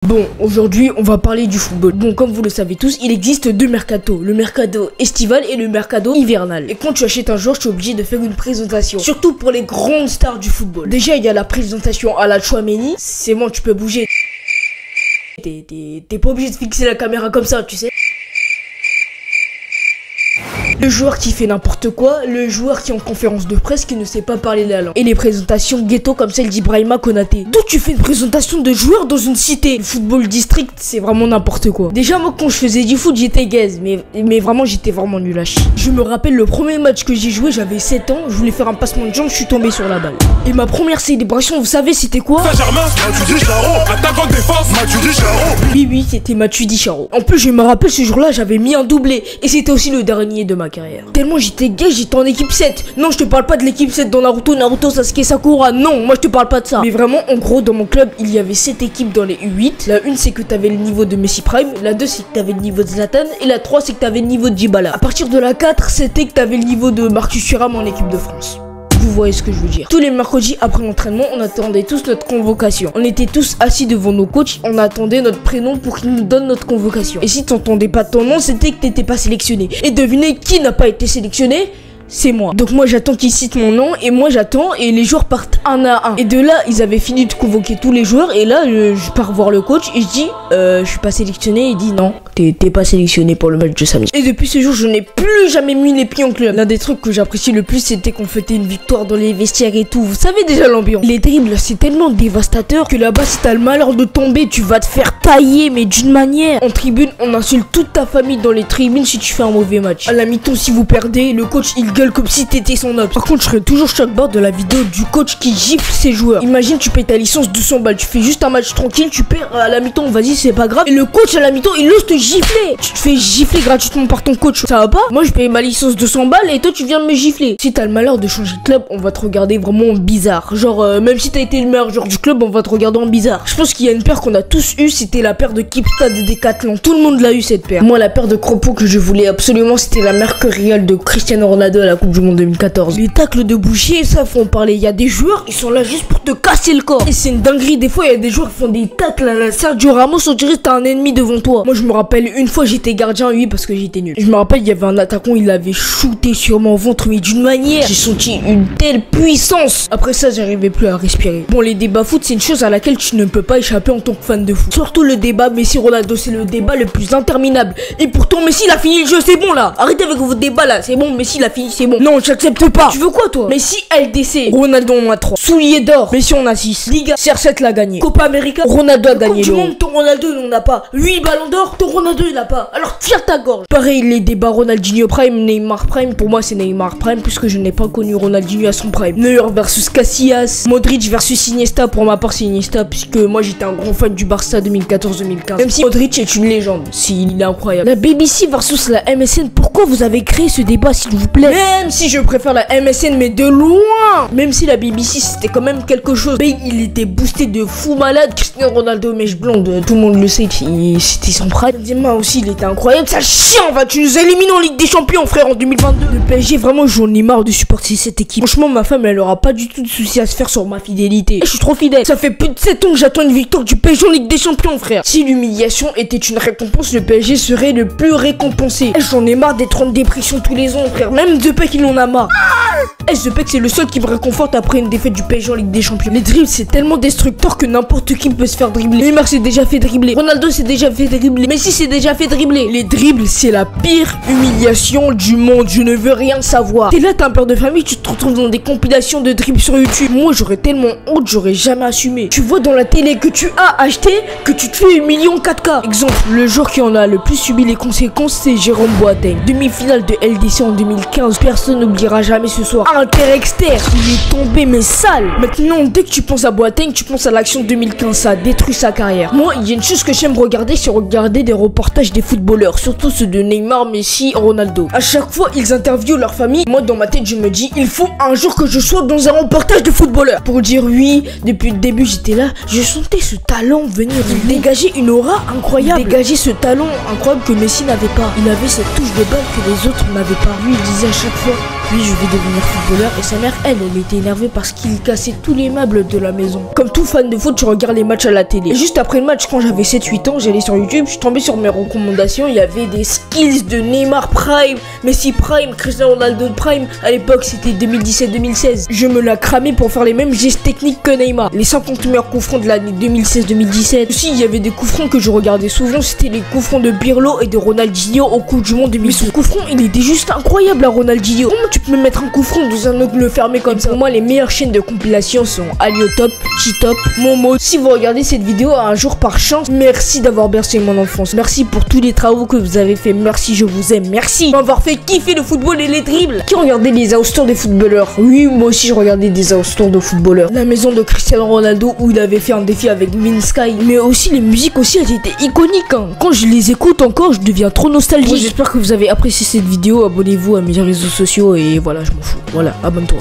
Bon, aujourd'hui, on va parler du football. Bon, comme vous le savez tous, il existe deux mercatos. Le mercato estival et le mercato hivernal. Et quand tu achètes un joueur, tu es obligé de faire une présentation. Surtout pour les grandes stars du football. Déjà, il y a la présentation à la Tchouaméni. C'est bon, tu peux bouger. T'es pas obligé de fixer la caméra comme ça, tu sais. Le joueur qui fait n'importe quoi, le joueur qui est en conférence de presse qui ne sait pas parler la langue. Et les présentations ghetto comme celle d'Ibrahima Konaté. D'où tu fais une présentation de joueur dans une cité? Le football district, c'est vraiment n'importe quoi. Déjà, moi, quand je faisais du foot, j'étais gaze, mais vraiment, j'étais vraiment nul à chier. Je me rappelle le premier match que j'ai joué, j'avais 7 ans, je voulais faire un passement de jambe, je suis tombé sur la balle. Et ma première célébration, vous savez, c'était quoi? Saint-Germain, Matuidi Charo, attaquant de défense, Matuidi Charo. Oui, c'était Matuidi Charo. En plus, je me rappelle ce jour-là, j'avais mis un doublé. Et c'était aussi le dernier de ma carrière. Tellement j'étais gay, j'étais en équipe 7. Non, je te parle pas de l'équipe 7 dans Naruto, Sasuke, Sakura. Non, moi je te parle pas de ça. Mais vraiment, en gros, dans mon club, il y avait 7 équipes dans les U8. La 1, c'est que t'avais le niveau de Messi Prime. La 2, c'est que t'avais le niveau de Zlatan. Et la 3, c'est que t'avais le niveau de Dybala. À partir de la 4, c'était que t'avais le niveau de Marcus Thuram en équipe de France. Vous voyez ce que je veux dire. Tous les mercredis après l'entraînement, on attendait tous notre convocation. On était tous assis devant nos coachs, on attendait notre prénom pour qu'ils nous donnent notre convocation. Et si t'entendais pas ton nom, c'était que t'étais pas sélectionné. Et devinez qui n'a pas été sélectionné? C'est moi. Donc moi j'attends qu'ils citent mon nom et moi j'attends et les joueurs partent un à un. Et de là ils avaient fini de convoquer tous les joueurs et là je pars voir le coach et je dis je suis pas sélectionné. Il dit non, t'es pas sélectionné pour le match de samedi. Et depuis ce jour je n'ai plus jamais mis les pieds en club. L'un des trucs que j'apprécie le plus c'était qu'on fêtait une victoire dans les vestiaires et tout. Vous savez déjà l'ambiance. Les dribbles c'est tellement dévastateur que là-bas si t'as le malheur de tomber tu vas te faire tailler mais d'une manière. En tribune on insulte toute ta famille dans les tribunes si tu fais un mauvais match. À la mi-temps si vous perdez le coach il comme si t'étais son homme. Par contre je serais toujours choc bord de la vidéo du coach qui gifle ses joueurs. Imagine tu payes ta licence 200 balles, tu fais juste un match tranquille, tu perds à la mi-temps, vas-y c'est pas grave. Et le coach à la mi-temps il ose te gifler. Tu te fais gifler gratuitement par ton coach. Ça va pas? Moi je paye ma licence 200 balles et toi tu viens de me gifler. Si t'as le malheur de changer de club, on va te regarder vraiment bizarre. Genre même si t'as été le meilleur joueur du club, on va te regarder en bizarre. Je pense qu'il y a une paire qu'on a tous eu, c'était la paire de Kipsta de Decathlon. Tout le monde l'a eu cette paire. Moi la paire de Cropo que je voulais absolument c'était la Mercurial de Cristiano Ronaldo à la Coupe du Monde 2014. Les tacles de boucher, ça faut en parler. Il y a des joueurs, ils sont là juste pour te casser le corps. Et c'est une dinguerie. Des fois, il y a des joueurs qui font des tacles à la Sergio Ramos, on dirait que t'as un ennemi devant toi. Moi, je me rappelle une fois, j'étais gardien, oui, parce que j'étais nul. Je me rappelle, il y avait un attaquant, il avait shooté sur mon ventre, mais d'une manière. J'ai senti une telle puissance. Après ça, j'arrivais plus à respirer. Bon, les débats foot, c'est une chose à laquelle tu ne peux pas échapper en tant que fan de foot. Surtout le débat Messi-Ronaldo, c'est le débat le plus interminable. Et pourtant, Messi, il a fini le jeu, c'est bon là. Arrêtez avec vos débats là, c'est bon, Messi, il a fini, c'est bon. Non, j'accepte pas. Tu veux quoi toi? Messi LDC, Ronaldo en a 3. Souliers d'or, Messi en a 6. Liga, CR7 l'a gagné. Copa América, Ronaldo a gagné. Du monde, ton Ronaldo n'en a pas. 8 ballons d'or, ton Ronaldo il a pas. Alors tire ta gorge. Pareil, les débats Ronaldinho Prime, Neymar Prime, pour moi c'est Neymar Prime puisque je n'ai pas connu Ronaldinho à son prime. Neuer versus Casillas, Modric versus Iniesta, pour ma part c'est Iniesta puisque moi j'étais un grand fan du Barça 2014-2015. Même si Modric est une légende, il est incroyable. La BBC versus la MSN, pourquoi vous avez créé ce débat s'il vous plaît? Même si je préfère la MSN mais de loin. Même si la BBC c'était quand même quelque chose. Mais il était boosté de fou malade. Cristiano Ronaldo mèche blonde, tout le monde le sait, c'était son prime. Benzema aussi il était incroyable. Ça chien va, tu nous élimines en Ligue des Champions frère en 2022. Le PSG vraiment j'en ai marre de supporter cette équipe. Franchement ma femme elle aura pas du tout de soucis à se faire sur ma fidélité. Et je suis trop fidèle. Ça fait plus de 7 ans que j'attends une victoire du PSG en Ligue des Champions frère. Si l'humiliation était une récompense, le PSG serait le plus récompensé. Et j'en ai marre d'être en dépression tous les ans frère. Même Depay il en a marre. Depay c'est le seul qui me réconforte après une défaite du PSG en Ligue des Champions. Les dribbles c'est tellement destructeur que n'importe qui peut se faire dribbler. Neymar s'est déjà fait dribbler. Ronaldo s'est déjà fait dribbler. Messi s'est déjà fait dribbler. Les dribbles c'est la pire humiliation du monde. Je ne veux rien savoir. T'es là, t'es un père de famille, tu te retrouves dans des compilations de dribbles sur YouTube. Moi j'aurais tellement honte, j'aurais jamais assumé. Tu vois dans la télé que tu as acheté que tu te fais humilier en 4K. Exemple, le joueur qui en a le plus subi les conséquences c'est Jérôme Boateng. Demi-finale de LDC en 2015. Personne n'oubliera jamais ce soir. Inter-exter, il est tombé mais sale. Maintenant dès que tu penses à Boateng, tu penses à l'action 2015, ça a détruit sa carrière. Moi il y a une chose que j'aime regarder, c'est regarder des reportages des footballeurs, surtout ceux de Neymar, Messi, Ronaldo. À chaque fois ils interviewent leur famille. Moi dans ma tête je me dis il faut un jour que je sois dans un reportage de footballeur pour dire oui, depuis le début j'étais là, je sentais ce talent venir, il dégageait une aura incroyable, il dégageait ce talent incroyable que Messi n'avait pas. Il avait cette touche de balle que les autres n'avaient pas. Lui il disait à chaque fois puis je vais devenir footballeur. Et sa mère, elle était énervée parce qu'il cassait tous les meubles de la maison. Comme tout fan de foot, je regarde les matchs à la télé. Et juste après le match, quand j'avais 7-8 ans, j'allais sur YouTube, je tombais sur mes recommandations. Il y avait des skills de Neymar Prime, Messi Prime, Cristiano Ronaldo Prime. À l'époque, c'était 2017-2016. Je me la cramais pour faire les mêmes gestes techniques que Neymar. Les 50 meilleurs coups francs de l'année 2016-2017. Aussi, il y avait des coups francs que je regardais souvent. C'était les coups francs de Pirlo et de Ronaldinho au Coupe du Monde 2000. Mais son coup franc, il était juste incroyable à Ronaldinho. Comment tu peux me mettre un coup franc dans un angle fermé comme ça? Pour moi, les meilleures chaînes de compilation sont Aliotop, Chitop, Momo. Si vous regardez cette vidéo un jour par chance, merci d'avoir bercé mon enfance. Merci pour tous les travaux que vous avez fait. Merci, je vous aime. Merci d'avoir fait kiffer le football et les dribbles. Qui regardait les house tours des footballeurs? Oui, moi aussi je regardais des house tours de footballeurs. La maison de Cristiano Ronaldo où il avait fait un défi avec Minsky. Mais aussi les musiques aussi, elles étaient iconiques. Hein. Quand je les écoute encore, je deviens trop nostalgique. J'espère que vous avez apprécié cette vidéo. Abonnez-vous à mes réseaux sociaux et voilà, je m'en fous. Voilà, abonne-toi.